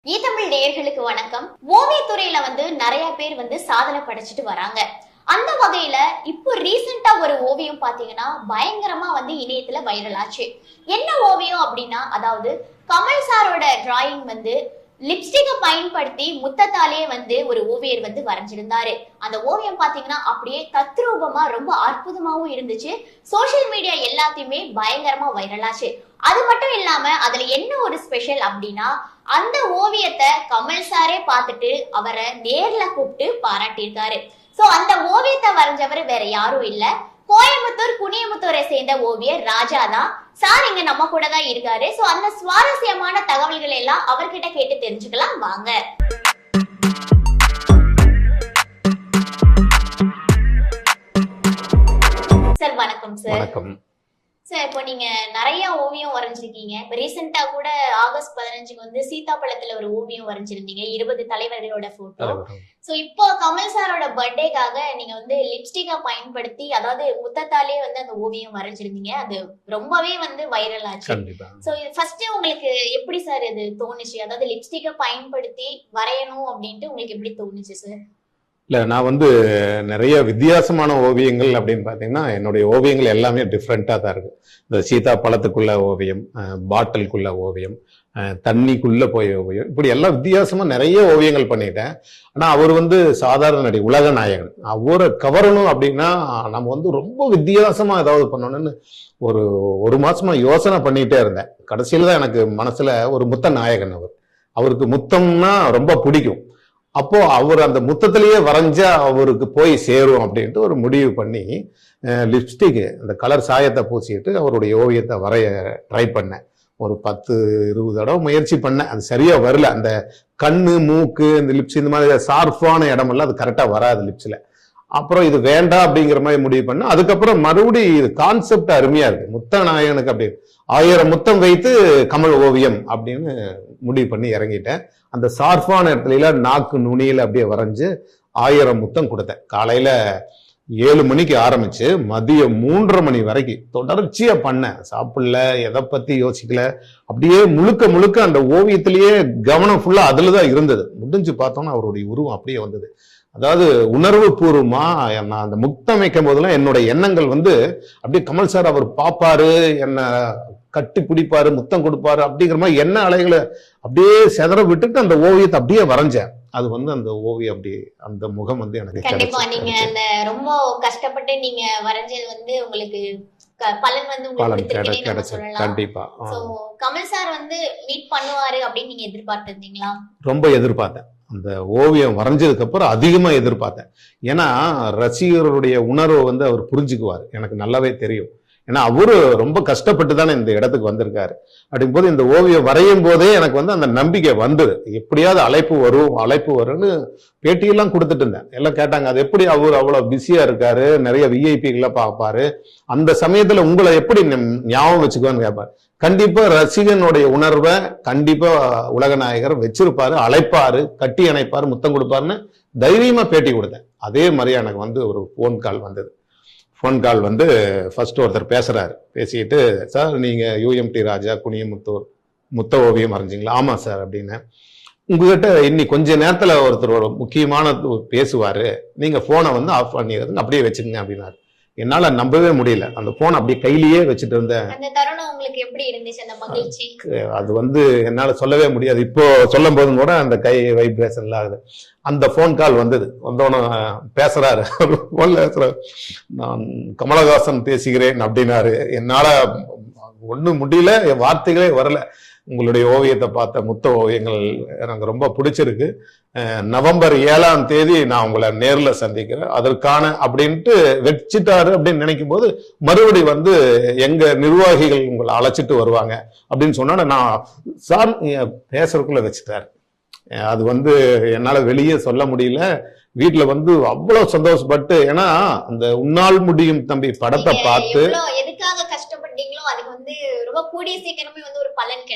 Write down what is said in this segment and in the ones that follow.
ஈதமிழ் நேயர்களுக்கு வணக்கம். ஓவியத்துறையில நிறைய பேர் சாதனை படைச்சிட்டு வராங்க. அந்த வகையில இப்போ ரீசெண்டா ஒரு ஓவியம் பாத்தீங்கன்னா பயங்கரமா இணையத்துல வைரல் ஆச்சு. என்ன ஓவியம் அப்படின்னா, அதாவது கமல் சாரோட டிராயிங் லிப்ஸ்டிக்கை பயன்படுத்தி முத்தத்தாலே ஒரு ஓவியர் வரைஞ்சிருந்தாரு. அந்த ஓவியம் பாத்தீங்கன்னா அப்படியே தத்ரூபமா ரொம்ப அற்புதமாவும் இருந்துச்சு. சோசியல் மீடியா எல்லாத்தையுமே பயங்கரமா வைரல் ஆச்சு. அது மட்டும் இல்லாம அதுல என்ன ஒரு ஸ்பெஷல் அப்படின்னா, அந்த ஓவியத்தை கமல் சாரே பார்த்துட்டு அவரை நேர்ல கூப்பிட்டு பாராட்டியிருக்காரு. சோ அந்த ஓவியத்தை வரைஞ்சவர் வேற யாரும் இல்ல, கோயம்புத்தூர் குனியமுத்தூரை சேர்ந்த ஓவியர் ராஜா தான். சார் இங்க நம்ம கூட தான் இருக்காரு. சோ அந்த சுவாரஸ்யமான தகவல்கள் எல்லாம் அவர்கிட்ட கேட்டு தெரிஞ்சுக்கலாம் வாங்க. சார் வணக்கம். சார் வணக்கம். சார், இப்போ நீங்க நிறைய ஓவியம் வரைஞ்சிருக்கீங்க. இப்ப ரீசெண்டா கூட ஆகஸ்ட் 15க்கு சீதாப்பழத்துல ஒரு ஓவியம் வரைஞ்சிருந்தீங்க, 20 தலைவர்களோட போட்டோ. சோ இப்போ கமல் சாரோட பர்த்டேக்காக நீங்க லிப்ஸ்டிக்கா பயன்படுத்தி, அதாவது முத்தத்தாலே அந்த ஓவியம் வரைஞ்சிருந்தீங்க. அது ரொம்பவே வைரல் ஆச்சு. சோ ஃபர்ஸ்ட் உங்களுக்கு எப்படி சார் இது தோணுச்சு? அதாவது லிப்ஸ்டிக்கை பயன்படுத்தி வரையணும் அப்படின்ட்டு உங்களுக்கு எப்படி தோணுச்சு சார்? இல்லை, நான் நிறைய வித்தியாசமான ஓவியங்கள் அப்படின்னு பார்த்தீங்கன்னா, என்னுடைய ஓவியங்கள் எல்லாமே டிஃப்ரெண்ட்டாக தான் இருக்குது. இந்த சீதா பழத்துக்குள்ள ஓவியம், பாட்டிலுக்குள்ள ஓவியம், தண்ணிக்குள்ளே போய் ஓவியம், இப்படி எல்லாம் வித்தியாசமாக நிறைய ஓவியங்கள் பண்ணிட்டேன். ஆனால் அவர் சாதாரண நடி, உலக நாயகன். அவரை கவரணும் அப்படின்னா நம்ம ரொம்ப வித்தியாசமாக ஏதாவது பண்ணணும்னு ஒரு மாசமா யோசனை பண்ணிகிட்டே இருந்தேன். கடைசியில் தான் எனக்கு மனசில் ஒரு முத்த நாயகன். அவருக்கு முத்தம்னா ரொம்ப பிடிக்கும். அப்போ அவர் அந்த முத்தத்திலேயே வரைஞ்சா அவருக்கு போய் சேரும் அப்படின்ட்டு ஒரு முடிவு பண்ணி லிப்ஸ்டிக் அந்த கலர் சாயத்தை பூசிட்டு அவருடைய ஓவியத்தை வரைய ட்ரை பண்ணேன். ஒரு 10-20 தடவை முயற்சி பண்ணேன். அது சரியா வரல. அந்த கண்ணு, மூக்கு, இந்த லிப்ஸ், இந்த மாதிரி ஷார்ப்பான இடமெல்லாம் அது கரெக்டா வராது லிப்ஸ்ல. அப்புறம் இது வேண்டாம் அப்படிங்கிற மாதிரி முடிவு பண்ண. அதுக்கப்புறம் மறுபடியும் இது கான்செப்ட் அருமையா இருக்கு, முத்த நாயகனுக்கு அப்படின்னு 1000 முத்தம் வைத்து கமல் ஓவியம் அப்படின்னு முடிவு பண்ணி இறங்கிட்டேன். அந்த சார்பான இடத்துல நாக்கு நுனியில அப்படியே வரைஞ்சு 1000 முத்தம் கொடுத்தேன். காலையில 7 மணிக்கு ஆரம்பிச்சு மதியம் 3:30 மணி வரைக்கும் தொடர்ச்சியா பண்ணேன். சாப்பிடல, எதை பத்தி யோசிக்கல, அப்படியே முழுக்க அந்த ஓவியத்திலேயே கவனம் ஃபுல்லா அதுலதான் இருந்தது. முடிஞ்சு பார்த்தோம்னா அவருடைய உருவம் அப்படியே வந்தது. அதாவது உணர்வு பூர்வமா நான் அந்த முத்தம் வைக்கும் போதெல்லாம் என்னுடைய எண்ணங்கள் அப்படியே கமல் சார் அவர் பாப்பாரு, என்ன கட்டி பிடிப்பாரு, முத்தம் கொடுப்பாரு அப்படிங்கிற மாதிரி எண்ண அலைகளை அப்படியே செதற விட்டுட்டு அந்த ஓவியத்தை அப்படியே வரைஞ்சேன். அது அந்த ஓவியம் அப்படி அந்த முகம் எனக்கு கண்டிப்பா நீங்க அந்த ரொம்ப கஷ்டப்பட்டு நீங்க வரைஞ்சது உங்களுக்கு பலன் கிடைச்சது. கண்டிப்பா கமல் சார் மீட் பண்ணுவாரு அப்படின்னு நீங்க எதிர்பார்த்திருந்தீங்களா? ரொம்ப எதிர்பார்த்தேன். அந்த ஓவியம் வரைஞ்சதுக்கு அப்புறம் அதிகமா எதிர்பார்த்தேன். ஏன்னா ரசிகர்களுடைய உணர்வை அவர் புரிஞ்சுக்குவார், எனக்கு நல்லாவே தெரியும். ஏன்னா அவரு ரொம்ப கஷ்டப்பட்டு தானே இந்த இடத்துக்கு வந்திருக்காரு. அப்படிங்கும் போது இந்த ஓவியம் வரையும் போதே எனக்கு அந்த நம்பிக்கை வந்தது. எப்படியாவது அழைப்பு வரும்னு பேட்டியெல்லாம் கொடுத்துட்டு இருந்தேன். எல்லாம் கேட்டாங்க, அது எப்படி அவர் அவ்வளவு பிஸியா இருக்காரு, நிறைய விஐபிகளை பார்ப்பாரு, அந்த சமயத்துல உங்களை எப்படி ஞாபகம் வச்சுக்குவான்னு கேட்பாரு. கண்டிப்பா ரசிகனுடைய உணர்வை கண்டிப்பா உலகநாயகர் வச்சிருப்பாரு, அழைப்பாரு, கட்டி அணைப்பாரு, முத்தம் கொடுப்பாருன்னு தைரியமா பேட்டி கொடுத்தேன். அதே மாதிரி எனக்கு ஒரு போன் கால் வந்தது. ஃபோன் கால் ஃபர்ஸ்ட் ஒருத்தர் பேசுறாரு. பேசிட்டு, சார் நீங்க யூஎம்டி ராஜா குனியமுத்தூர் முத்த ஓவியம் வரைஞ்சிங்களா? ஆமா சார் அப்படின்னு. உங்ககிட்ட இன்னி கொஞ்ச நேரத்துல ஒருத்தர் ஒரு முக்கியமான பேசுவாரு, நீங்க போனை ஆஃப் பண்ணிடுங்க, அப்படியே வச்சுக்கங்க அப்படின்னாரு. என்னால நம்பவே முடியல. அந்த போன் அப்படியே கையிலேயே வச்சுட்டு இருந்தேன். அது என்னால சொல்லவே முடியாது. இப்போ சொல்லும் போதும் கூட அந்த கை வைப்ரேஷன்ல ஆகுது. அந்த போன் கால் வந்தோன்னு பேசுறாரு. நான் கமலஹாசன் பேசுகிறேன் அப்படின்னாரு. என்னால ஒண்ணும் முடியல, என் வார்த்தைகளே வரல. உங்களுடைய ஓவியத்தை பார்த்த முத்த ஓவியங்கள் எனக்கு ரொம்ப பிடிச்சிருக்கு. நவம்பர் 7ஆம் தேதி நான் உங்களை நேர்ல சந்திக்கிறேன், அதற்கான அப்படின்ட்டு வச்சுட்டாரு. அப்படின்னு நினைக்கும் போது மறுபடி எங்க நிர்வாகிகள் உங்களை அழைச்சிட்டு வருவாங்க அப்படின்னு சொன்னா, நான் சார் பேசுறதுக்குள்ள வச்சுட்டாரு. அது என்னால வெளியே சொல்ல முடியல. வீட்டுல அவ்வளவு சந்தோஷப்பட்டு, ஏன்னா அந்த உன்னால் முடியும் தம்பி படத்தை பார்த்து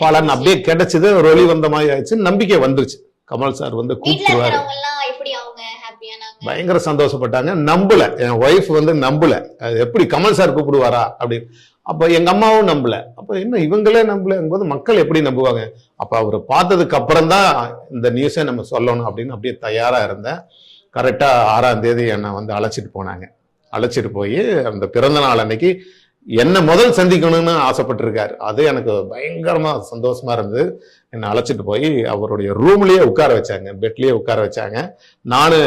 பலன் அப்படியே கிடைச்சது. ஒரு ஒளி வந்த மாதிரி ஆயிடுச்சு, நம்பிக்கை வந்துருச்சு. கமல் சார் கூப்பிடுவாரு, பயங்கர சந்தோஷப்பட்டாங்க. நம்பல, என் ஒய்ஃப் நம்பல, எப்படி கமல் சார் கூப்பிடுவாரா அப்படின்னு. அப்ப எங்க அம்மாவும் நம்பல. அப்ப என்ன இவங்களே நம்பலங்கும் போது மக்கள் எப்படி நம்புவாங்க? அப்ப அவர் பார்த்ததுக்கு அப்புறம் தான் இந்த நியூஸை நம்ம சொல்லணும் அப்படின்னு அப்படியே தயாரா இருந்தேன். கரெக்டா 6ஆம் தேதி என்னை வந்து அழைச்சிட்டு போனாங்க. அழைச்சிட்டு போய் அந்த பிறந்த நாள் அன்னைக்கு என்ன முதல் சந்திக்கணும்னு ஆசைப்பட்டிருக்காரு. அது எனக்கு பயங்கரமா சந்தோஷமா இருந்தது. என்னை அழைச்சிட்டு போய் அவருடைய ரூம்லயே உட்கார வச்சாங்க, பெட்லயே உட்கார வச்சாங்க. நானு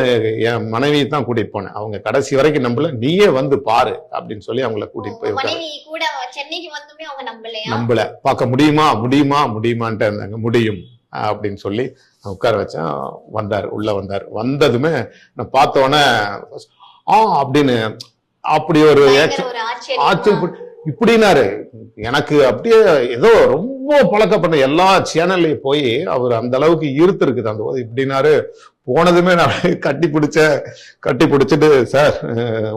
என் மனைவி தான் கூட்டிட்டு போனேன். அவங்க கடைசி வரைக்கும் நம்பல. நீயே வந்து பாரு அப்படின்னு சொல்லி அவங்கள கூட்டிட்டு போய் நம்பல. பார்க்க முடியுமா முடியுமா முடியுமான்ட்டு இருந்தாங்க. முடியும் அப்படின்னு சொல்லி உட்கார வச்சேன். வந்தார், உள்ள வந்தார். வந்ததுமே நான் பார்த்தோன்னே அப்படின்னு அப்படி ஒரு ஆச்சரியம் இப்படின்னாரு. எனக்கு அப்படியே ஏதோ ரொம்ப பழக்கப்பட்ட எல்லா சேனல்லையும் போய் அவர் அந்த அளவுக்கு ஈர்த்து இருக்குது அந்த போது. இப்படின்னாரு. போனதுமே நான் கட்டி பிடிச்சிட்டு, சார்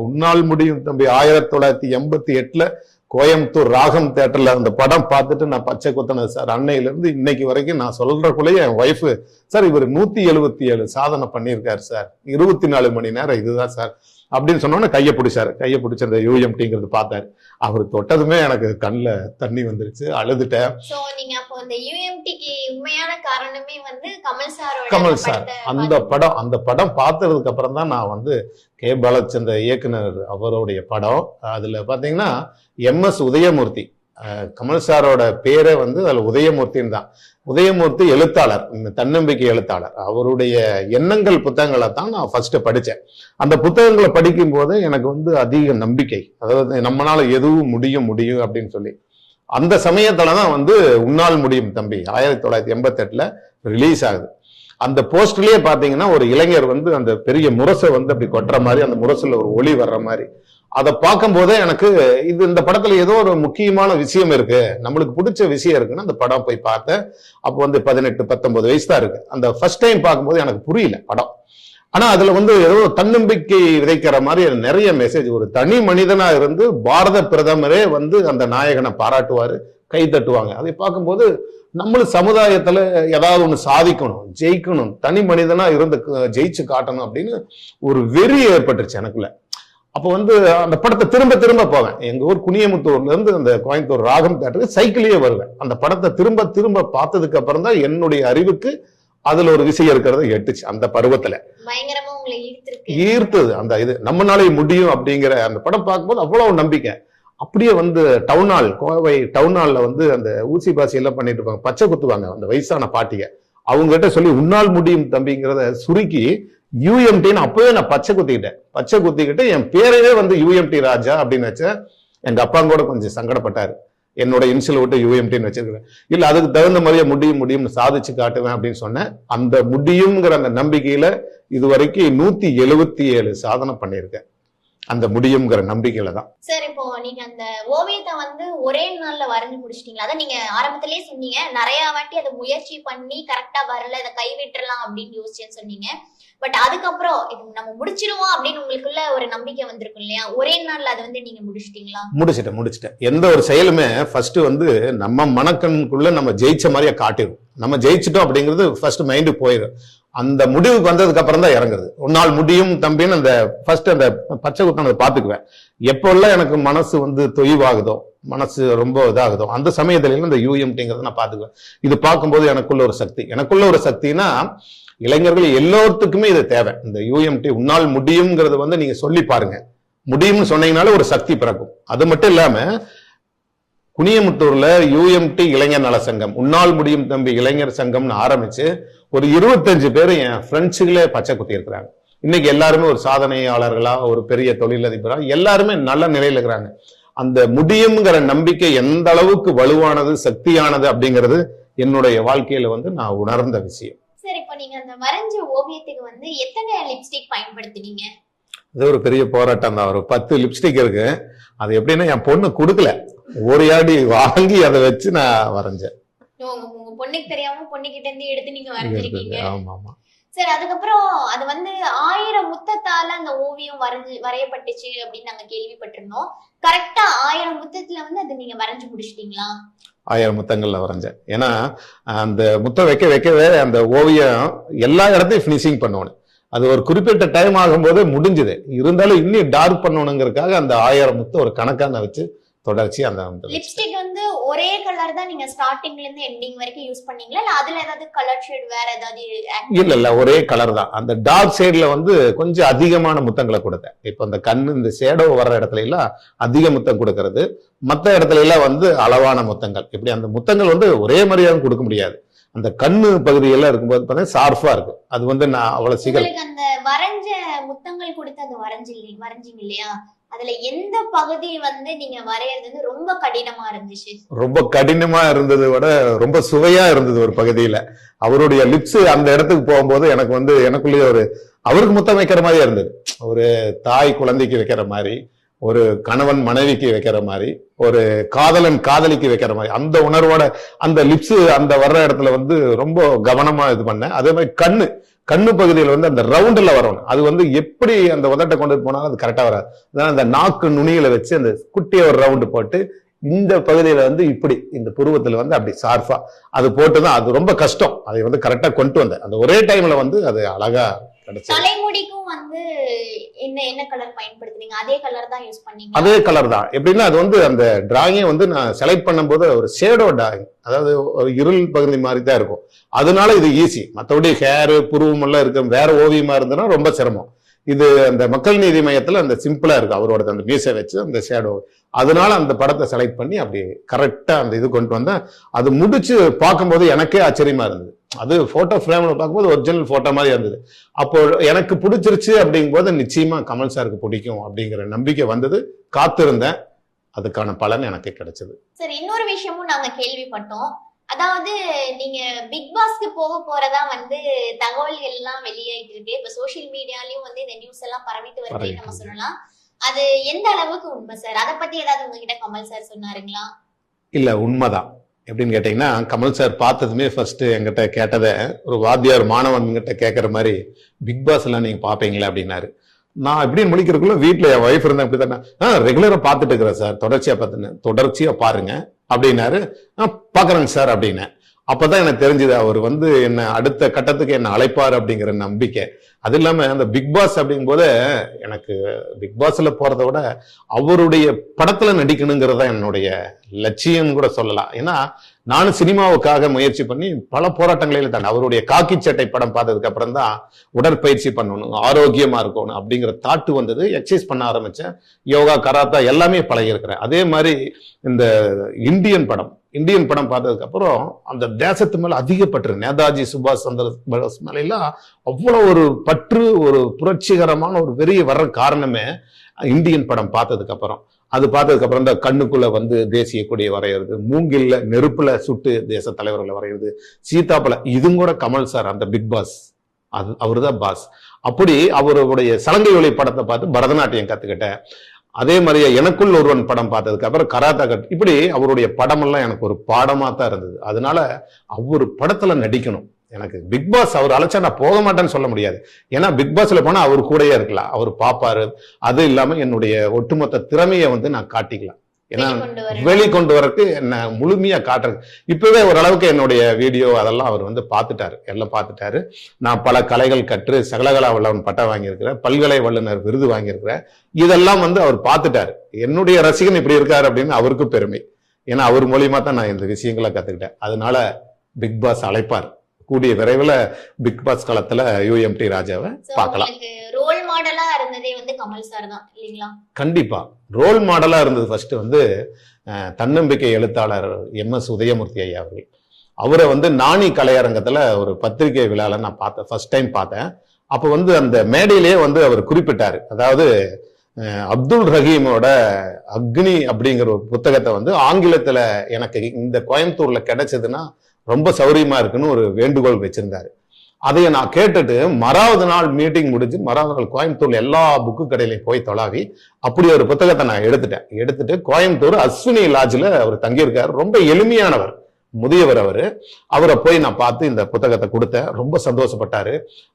உன்னால் முடியும் தம்பி 1988 கோயம்புத்தூர் ராகம் தியேட்டர்ல அந்த படம் பார்த்துட்டு நான் பச்சை குத்தினது சார். அன்னையில இருந்து இன்னைக்கு வரைக்கும் நான் சொல்றக்குள்ளேயே என் ஒய்ஃபு, சார் இவர் 177 சாதனை பண்ணியிருக்காரு சார், 24 மணி நேரம் இதுதான் சார் அப்படின்னு சொன்னோன்னே கையை பிடிச்சாரு. கையை பிடிச்ச அந்த யூஎம்டிங்கிறது பார்த்தாரு. அவர் தொட்டதுமே எனக்கு கண்ணுல தண்ணி வந்துருச்சு, அழுதுட்டேன். கமல் சார் அந்த படம் பார்த்ததுக்கு அப்புறம் தான் நான் வந்து கே பாலச்சந்திர இயக்குனர் அவருடைய படம். அதுல பாத்தீங்கன்னா MS உதயமூர்த்தி, கமல் சாரோட பேரே வந்து அதுல உதயமூர்த்தின்னு தான். உதயமூர்த்தி எழுத்தாளர், தன்னம்பிக்கை எழுத்தாளர். அவருடைய எண்ணங்கள் புத்தகங்களை தான் நான் ஃபர்ஸ்ட் படித்தேன். அந்த புத்தகங்களை படிக்கும் போது எனக்கு வந்து அதிக நம்பிக்கை, அதாவது நம்மளால எதுவும் முடியும் அப்படின்னு சொல்லி. அந்த சமயத்துலதான் வந்து உன்னால் முடியும் தம்பி 1988 ரிலீஸ் ஆகுது. அந்த போஸ்ட்லயே பாத்தீங்கன்னா ஒரு இளைஞர் வந்து அந்த பெரிய முரசை வந்து அப்படி கொட்டுற மாதிரி, அந்த முரசுல ஒரு ஒளி வர்ற மாதிரி. அதை பார்க்கும் போதே எனக்கு இந்த படத்துல ஏதோ ஒரு முக்கியமான விஷயம் இருக்கு, நம்மளுக்கு பிடிச்ச விஷயம் இருக்குன்னு அந்த படம் போய் பார்த்தேன். அப்போ வந்து 18-19 வயசு தான் இருக்கு. அந்த ஃபர்ஸ்ட் டைம் பார்க்கும்போது எனக்கு புரியல படம். ஆனா அதுல வந்து ஏதோ தன்னம்பிக்கை விதைக்கிற மாதிரி நிறைய மெசேஜ். ஒரு தனி மனிதனா இருந்து பாரத பிரதமரே வந்து அந்த நாயகனை பாராட்டுவாரு, கை தட்டுவாங்க. அதை பார்க்கும்போது நம்மளும் சமுதாயத்துல ஏதாவது ஒண்ணு சாதிக்கணும், ஜெயிக்கணும், தனி மனிதனா இருந்து ஜெயிச்சு காட்டணும் அப்படின்னு ஒரு வெறி ஏற்பட்டுருச்சு எனக்குள்ள. அப்போ வந்து அந்த படத்தை திரும்ப போவேன். எங்க ஊர் குனியமுத்தூர்ல இருந்து அந்த கோயம்புத்தூர் ராகம் தியேட்டருக்கு சைக்கிளையே வருவேன். அந்த படத்தை திரும்ப பார்த்ததுக்கு அப்புறம் தான் என்னுடைய அறிவுக்கு அதுல ஒரு விஷயம் இருக்கிறத எட்டுச்சு. அந்த பருவத்துல ஈர்த்தது அந்த இது, நம்மளாலே முடியும் அப்படிங்கிற அந்த படம் பார்க்கும்போது அவ்வளவு நம்பிக்கை. அப்படியே வந்து டவுன் ஹால், கோவை டவுன் ஹால்ல வந்து அந்த ஊசி பாசி எல்லாம் பண்ணிட்டு இருப்பாங்க, பச்சை குத்துவாங்க அந்த வயசான பாட்டிய. அவங்க கிட்ட சொல்லி உன்னால் முடியும் தம்பிங்கிறத சுருக்கி யூஎம்டின்னு அப்பவே நான் பச்சை குத்திக்கிட்டு என் பேரையே வந்து யூஎம்டி ராஜா அப்படின்னு வச்சேன். எங்க அப்பா கூட கொஞ்சம் சங்கடப்பட்டாரு, என்னோட இன்சியல் விட்டு யூஎம்டின்னு வச்சிருக்கிறேன். இல்ல அதுக்கு தகுந்த மாதிரியே முடியும்னு சாதிச்சு காட்டுவேன் அப்படின்னு சொன்னேன். அந்த முடியுங்கிற அந்த நம்பிக்கையில இதுவரைக்கும் 177 சாதனை பண்ணியிருக்கேன். அந்த முடியுங்கிற நம்பிக்கையில தான். சார் இப்போ நீங்க அந்த ஓவியத்தை வந்து ஒரே நாள்ல வரைஞ்சு முடிச்சிட்டீங்களா? அதான் நீங்க ஆரம்பத்திலேயே சொன்னீங்க நிறைய வாட்டி அதை முயற்சி பண்ணி கரெக்டா வரல, அதை கைவிட்டுறலாம் அப்படின்னு யோசிச்சேன்னு சொன்னீங்க. பட் அதுக்கப்புறம் நம்ம முடிச்சிருவோம் அப்படின்னு உங்களுக்குள்ள ஒரு நம்பிக்கை வந்திருக்கும் இல்லையா? ஒரே நாள்ல அதை வந்து நீங்க முடிச்சிட்டீங்களா? முடிச்சிட்டேன். எந்த ஒரு செயலுமே ஃபர்ஸ்ட் வந்து நம்ம மனக்கண்ணுக்குள்ள நம்ம ஜெயிச்ச மாதிரியே காட்டிடும். நம்ம ஜெயிச்சிட்டோம் அப்படிங்கிறது ஃபர்ஸ்ட் மைண்டு போயிடும். அந்த முடிவுக்கு வந்ததுக்கு அப்புறம் தான் இறங்குது. உன்னால் முடியும் தம்பின்னு அந்த ஃபர்ஸ்ட் அந்த பச்சை குத்தானதை பாத்துக்குவேன். எப்பெல்லாம் எனக்கு மனசு வந்து தொய்வாகுதோ, மனசு ரொம்ப இதாகுதோ, அந்த சமயத்துல இந்த யூஎம்டிங்கிறத நான் பாத்துக்குவேன். இது பார்க்கும்போது எனக்குள்ள ஒரு சக்தினா இளைஞர்கள் எல்லோருத்துக்குமே இது தேவை. இந்த யூஎம்டி உன்னால் முடியுங்கிறது வந்து நீங்க சொல்லி பாருங்க, முடியும்னு சொன்னீங்கனால ஒரு சக்தி பிறக்கும். அது மட்டும் இல்லாம குனியமுத்தூர்ல யூஎம்டி இளைஞர் நல சங்கம், உன்னால் முடியும் தம்பி இளைஞர் சங்கம்னு ஆரம்பிச்சு ஒரு 25 பேர் என் ஃப்ரெண்ட்ஸுகளே பச்சை குத்தி இருக்கிறாங்க. இன்னைக்கு எல்லாருமே ஒரு சாதனையாளர்களா, ஒரு பெரிய தொழிலதிபரா, எல்லாருமே நல்ல நிலையில இருக்கிறாங்க. அந்த முடியுங்கிற நம்பிக்கை எந்த அளவுக்கு வலுவானது, சக்தியானது அப்படிங்கிறது என்னுடைய வாழ்க்கையில வந்து நான் உணர்ந்த விஷயம். சரி, இப்போ நீங்க அந்த வரைஞ்ச ஓவியத்துக்கு வந்து எத்தனை லிப்ஸ்டிக் பயன்படுத்தினீங்க? அது ஒரு பெரிய போராட்டம் தான். ஒரு 10 லிப்ஸ்டிக் இருக்கு. அது எப்படின்னா என் பொண்ணு கொடுக்கல, ஒரு யாடி வாங்கி அதை வச்சு நான் வரைஞ்சேன். உங்க பொண்ணுக்கு தெரியாம பொண்ணுகிட்ட இருந்து எடுத்து நீங்க வரைஞ்சிருக்கீங்க. ஆமா. சரி, அதுக்கப்புறம் அது வந்து 1000 முத்தத்தால அந்த ஓவியம் வரையப்பட்டுச்சு அப்படின்னு நாங்க கேள்விப்பட்டிருந்தோம். கரெக்டா 1000 முத்தத்துல வந்து அது நீங்க வரைஞ்சு முடிச்சிட்டீங்களா? 1000 முத்தங்கள்ல வரைஞ்சேன். ஏன்னா அந்த முத்தம் வைக்கவே அந்த ஓவியம் எல்லா இடத்தையும் பினிஷிங் பண்ணணும். அது ஒரு குறிப்பிட்ட டைம் ஆகும்போது முடிஞ்சது. இருந்தாலும் இன்னும் டார்க் பண்ணணுங்கிறதுக்காக அந்த 1000 முத்தம் ஒரு கணக்கா நான் வச்சு தொடர்ச்சி அந்த லிப்ஸ்டிக் வந்து ஒரே கலர் தான் நீங்க ஸ்டார்டிங்ல இருந்து எண்டிங் வரைக்கும் யூஸ் பண்ணீங்களா இல்ல அதுல ஏதாவது கலர் ஷேட் வேற ஏதாவது? இல்ல ஒரே கலர் தான். அந்த டார்க் ஷேட்ல வந்து கொஞ்சம் அதிகமான முத்தங்களை கொடுத்தேன். இப்ப அந்த கண்ணு இந்த ஷேடோ வர்ற இடத்துல எல்லாம் அதிக முத்தம் கொடுக்கறது, மத்த இடத்துல எல்லாம் வந்து அளவான முத்தங்கள். இப்படி அந்த முத்தங்கள் வந்து ஒரே மாதிரியாவும் கொடுக்க முடியாது. அந்த கண்ணு பகுதியெல்லாம் இருக்கும்போது பார்த்தா ஷார்ப்பா இருக்கு. அது வந்து நான் அவ்வளவு சீக்கிரம் அந்த வரைஞ்ச முத்தங்கள் கொடுத்து அந்த வரைஞ்சிங்க இல்லையா, அதுல எந்த பகுதி வந்து நீங்க வரையறது வந்து ரொம்ப கடினமா இருந்துச்சு? ரொம்ப கடினமா இருந்ததை விட ரொம்ப சுவையா இருந்தது ஒரு பகுதியில. அவருடைய லிப்ஸ் அந்த இடத்துக்கு போகும்போது எனக்கு வந்து எனக்குள்ளேயே ஒரு அவருக்கு முத்தம் வைக்கிற மாதிரியே இருந்தது. ஒரு தாய் குழந்தைக்கு வைக்கிற மாதிரி, ஒரு கணவன் மனைவிக்கு வைக்கிற மாதிரி, ஒரு காதலன் காதலிக்கு வைக்கிற மாதிரி அந்த உணர்வோட அந்த லிப்ஸ் அந்த வர்ற இடத்துல வந்து ரொம்ப கவனமா இது பண்ணேன். அதே மாதிரி கண்ணு பகுதியில் வந்து அந்த ரவுண்டுல வரணும். அது வந்து எப்படி அந்த உதட்டை கொண்டு போனாலும் அது கரெக்டா வராது. அதான் அந்த நாக்கு நுனியில வச்சு அந்த குட்டிய ஒரு ரவுண்டு போட்டு இந்த பகுதியில வந்து இப்படி இந்த புருவத்துல வந்து அப்படி ஷார்ப்பா அது போட்டுதான். அது ரொம்ப கஷ்டம். அதை வந்து கரெக்டா கொண்டு வந்தேன். அந்த ஒரே டைம்ல வந்து அது அழகா கிடைச்சது. தலைமுடிக்கும் வந்து என்ன கலர் பயன்படுத்துறீங்க? அதே கலர் தான் யூஸ் பண்ணீங்க? அதே கலர் தான். எப்படின்னா அது வந்து அந்த டிராயிங்கை வந்து நான் செலக்ட் பண்ணும்போது ஒரு ஷேடோ டிராயிங், அதாவது ஒரு இருள் பகுதி மாதிரி தான் இருக்கும். அதனால இது ஈஸி. மற்றபடி ஹேரு புருவம் எல்லாம் இருக்கும் வேற ஓவியமா இருந்ததுன்னா ரொம்ப சிரமம். இது அந்த மக்கள் நீதி மையத்துல அந்த சிம்பிளா இருக்கு. அவரோட அந்த மீசை வச்சு அந்த ஷேடோ, அதனால அந்த படத்தை செலக்ட் பண்ணி அப்படி கரெக்டா அந்த இது கொண்டு வந்தேன். அது முடிச்சு பார்க்கும்போது எனக்கே ஆச்சரியமா இருந்தது. அது போட்டோ ஃப்ரேம்ல பார்க்கும்போது ஒரிஜினல் போட்டோ மாதிரி இருந்தது. அப்போ எனக்கு பிடிச்சிருச்சு அப்படிங்கும் போது நிச்சயமா கமல் சாருக்கு பிடிக்கும் அப்படிங்கிற நம்பிக்கை வந்தது. காத்திருந்தேன், அதுக்கான பலன் எனக்கு கிடைச்சது. சரி, இன்னொரு விஷயமும் நாங்க கேள்விப்பட்டோம். அதாவது நீங்க பிக் பாஸ்க்கு போக போறதா வந்து தகவல்கள் எல்லாம் வெளியாயிட்டு இருக்கு. இப்ப சோசியல் மீடியாலயும் வந்து இந்த நியூஸ் எல்லாம் பரவிட்டு வருது நம்ம சொல்லலாம். அது எந்த அளவுக்கு உண்மை சார்? அதை பத்தி ஏதாவது உங்ககிட்ட கமல் சார் சொன்னாருங்களா? இல்ல, உண்மைதான். எப்படின்னு கேட்டீங்கன்னா, கமல் சார் பார்த்ததுமே ஃபர்ஸ்ட் என்கிட்ட கேட்டதை ஒரு வாத்தியார் மாணவன் கிட்ட கேட்கற மாதிரி, பிக் பாஸ் எல்லாம் நீங்க பாப்பீங்களா அப்படின்னாரு. நான் எப்படின்னு முடிக்கிறதுக்குள்ள வீட்டுல என் ஒய்ஃப் இருந்தேன். அப்படித்தானே ரெகுலரா பார்த்துட்டு இருக்கிறேன் சார், தொடர்ச்சியா பாருங்க அப்படின்னாரு. பாக்குறேங்க சார் அப்படின்னேன். அப்பதான் எனக்கு தெரிஞ்சது அவர் வந்து என்ன அடுத்த கட்டத்துக்கு என்ன அழைப்பார் அப்படிங்கிற நம்பிக்கை. அது இல்லாம அந்த பிக் பாஸ் அப்படிங்கும் போது எனக்கு பிக் பாஸ்ல போறதை விட அவருடைய படத்துல நடிக்கணுங்கிறத என்னுடைய லட்சியம் கூட சொல்லலாம். ஏன்னா நானும் சினிமாவுக்காக முயற்சி பண்ணி பல போராட்டங்களில தாண்டி அவருடைய காக்கி சட்டை படம் பார்த்ததுக்கு அப்புறம் தான் உடற்பயிற்சி பண்ணணும், ஆரோக்கியமா இருக்கணும் அப்படிங்கிற தாட்டு வந்தது. எக்ஸசைஸ் பண்ண ஆரம்பிச்சேன். யோகா, கராத்தா எல்லாமே பழகி இருக்கிறேன். அதே மாதிரி இந்த இந்தியன் படம் பார்த்ததுக்கு அப்புறம் அந்த தேசத்து மேல அதிகப்பற்று, நேதாஜி சுபாஷ் சந்திர போஸ் மேல எல்லாம் அவ்வளவு ஒரு பற்று, ஒரு புரட்சிகரமான ஒரு பெரிய வர்ற காரணமே இந்தியன் படம் பார்த்ததுக்கு அப்புறம். அது பார்த்ததுக்கு அப்புறம் இந்த கண்ணுக்குள்ள வந்து தேசிய கொடியை வரைகிறது, மூங்கில்ல நெருப்புல சுட்டு தேச தலைவர்களை வரைகிறது, சீதாப்பழ இதுவும் கூட கமல் சார் அந்த பிக் பாஸ், அது அவருதான் பாஸ். அப்படி அவருடைய சலங்கை ஒளி படத்தை பார்த்து பரதநாட்டியம் கத்துக்கிட்டேன். அதே மாதிரியே எனக்குள் ஒருவன் படம் பார்த்ததுக்கு அப்புறம் கராத்தா கட், இப்படி அவருடைய படம் எல்லாம் எனக்கு ஒரு பாடமா தான் இருந்தது. அதனால அவர் படத்துல நடிக்கணும். எனக்கு பிக் பாஸ் அவர் அழைச்சா நான் போக மாட்டேன்னு சொல்ல முடியாது. ஏன்னா பிக் பாஸ்ல போனா அவர் கூடயே இருக்கலாம், அவர் பாப்பாரு. அது இல்லாம என்னுடைய ஒட்டுமொத்த திறமையை வந்து நான் காட்டிக்கலாம். ஏன்னா வெளிக்கொண்டு வரக்கு என்ன முழுமையா காட்டுறது. இப்பவே ஓரளவுக்கு என்னுடைய வீடியோ அதெல்லாம் அவர் வந்து பார்த்துட்டாரு, எல்லாம் பார்த்துட்டாரு. நான் பல கலைகள் கற்று சகலகலா வல்லவன் பட்டம் வாங்கியிருக்கிறேன், பல்கலை வல்லுநர் விருது வாங்கியிருக்கிறேன். இதெல்லாம் வந்து அவர் பார்த்துட்டாரு. என்னுடைய ரசிகன் இப்படி இருக்காரு அப்படின்னு அவருக்கு பெருமை. ஏன்னா அவர் மூலியமா தான் நான் இந்த விஷயங்களை கத்துக்கிட்டேன். அதனால பிக் பாஸ் அழைப்பார். கூடிய விரைவில் பிக் பாஸ் களத்துல UMT ராஜாவை பார்க்கலாம். ரோல் மாடலா இருந்ததே வந்து கமல் சார் தான் இல்லீங்களா? கண்டிப்பா ரோல் மாடலா இருந்தது ஃபர்ஸ்ட் வந்து தன்னம்பிக்கை எழுத்தாளர் MS உதயமூர்த்தி ஐயா அவர்கள். அவரை வந்து நாணி கலையரங்கத்துல ஒரு பத்திரிகை விழால நான் பார்த்தேன், ஃபர்ஸ்ட் டைம் பார்த்தேன். அப்ப வந்து அந்த மேடையிலேயே வந்து அவர் குறிப்பிட்டாரு, அதாவது அப்துல் ரஹீமோட அக்னி அப்படிங்கிற ஒரு புத்தகத்தை வந்து ஆங்கிலத்துல எனக்கு இந்த கோயம்புத்தூர்ல கிடைச்சதுன்னா ரொம்ப சௌரியமா இருக்குன்னு ஒரு வேண்டுகோள் வச்சிருந்தாரு. அதைய நான் கேட்டுட்டு மறாவது நாள் மீட்டிங் முடிஞ்சு மறாவது நாள் கோயம்புத்தூர்ல எல்லா புக்கு கடையிலையும் போய் தொலாவி அப்படி ஒரு புத்தகத்தை நான் எடுத்துட்டு கோயம்புத்தூர் அஸ்வினி லாட்ஜ்ல அவர் தங்கியிருக்காரு. ரொம்ப எளிமையானவர், முதியவர் அவரை போய் நான் பார்த்து இந்த புத்தகத்தை கொடுத்தேன். ரொம்ப சந்தோஷப்பட்டாரு.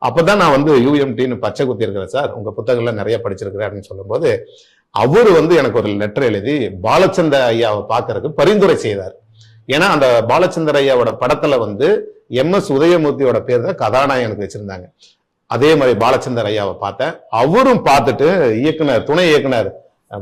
அப்பதான் நான் வந்து UMTன்னு பச்சை குத்தி இருக்கிறேன் சார், உங்க புத்தகங்கள்ல நிறைய படிச்சிருக்கிறேன் அப்படின்னு சொல்லும் போது அவரு வந்து எனக்கு ஒரு லெட்டர் எழுதி பாலச்சந்திர ஐயாவை பார்க்கறதுக்கு பரிந்துரை செய்தார். ஏன்னா அந்த பாலச்சந்திர ஐயாவோட படத்துல வந்து MS உதயமூர்த்தியோட பேர் தான் கதாநாயகனுக்கு வச்சிருந்தாங்க. அதே மாதிரி பாலச்சந்திர ஐயாவை பார்த்தேன். அவரும் பார்த்துட்டு துணை இயக்குனர்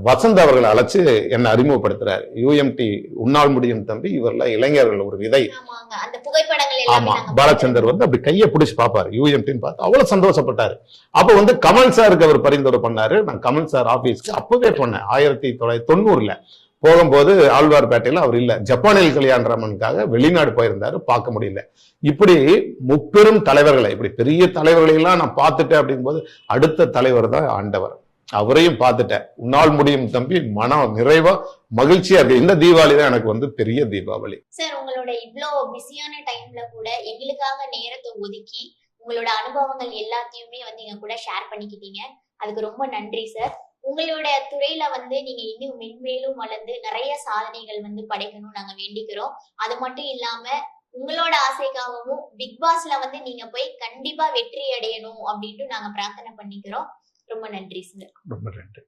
வசந்த் அவர்களை அழைச்சு என்னை அறிமுகப்படுத்துறாரு. யூஎம்டி உன்னால் முடியும் தம்பி, இவர்ல இளைஞர்கள் ஒரு விதை. ஆமாங்க, அந்த புகைப்படங்கள் எல்லாமே ஆமா, நாங்க பாலச்சந்தர் வந்து அப்படி கையை பிடிச்சு பாப்பாரு, யூஎம்டின்னு பார்த்து அவ்வளவு சந்தோஷப்பட்டாரு. அப்ப வந்து கமல் சாருக்கு அவர் பரிந்துரை பண்ணாரு. நான் கமல் சார் ஆபீஸ்க்கு அப்பவே போனேன் 1990. போகும்போது ஆழ்வார்பேட்டையில அவர் இல்ல, ஜப்பானில் கல்யாணராமனுக்காக வெளிநாடு போயிருந்தாரு, பார்க்க முடியல. இப்படி முப்பெரும் தலைவர்களை, இப்படி பெரிய தலைவர்களை எல்லாம் நான் பார்த்துட்டேன். அப்படிங்கும்போது அடுத்த தலைவர் தான் ஆண்டவர். அவரையும் பார்த்துட்டேன். உன்னால் முடியும் தம்பி, மனம் நிறைவா மகிழ்ச்சியா இருக்கு. இந்த தீபாவளி தான் எனக்கு வந்து பெரிய தீபாவளி. சார், உங்களோட இவ்ளோ பிஸியான டைம்ல கூட எங்களுக்காக நேரத்தை ஒதுக்கி உங்களோட அனுபவங்கள் எல்லாத்தையுமே வந்து எங்க கூட ஷேர் பண்ணிக்கிட்டீங்க. அதுக்கு ரொம்ப நன்றி சார். உங்களோட துறையில வந்து நீங்க இன்னும் மென்மேலும் வளர்ந்து நிறைய சாதனைகள் வந்து படைக்கணும் நாங்க வேண்டிக்கிறோம். அது மட்டும் இல்லாம உங்களோட ஆசைக்காகவும் பிக் பாஸ்ல வந்து நீங்க போய் கண்டிப்பா வெற்றி அடையணும் அப்படின்ட்டு நாங்க பிரார்த்தனை பண்ணிக்கிறோம். ரொம்ப நன்றி சார். ரொம்ப நன்றி.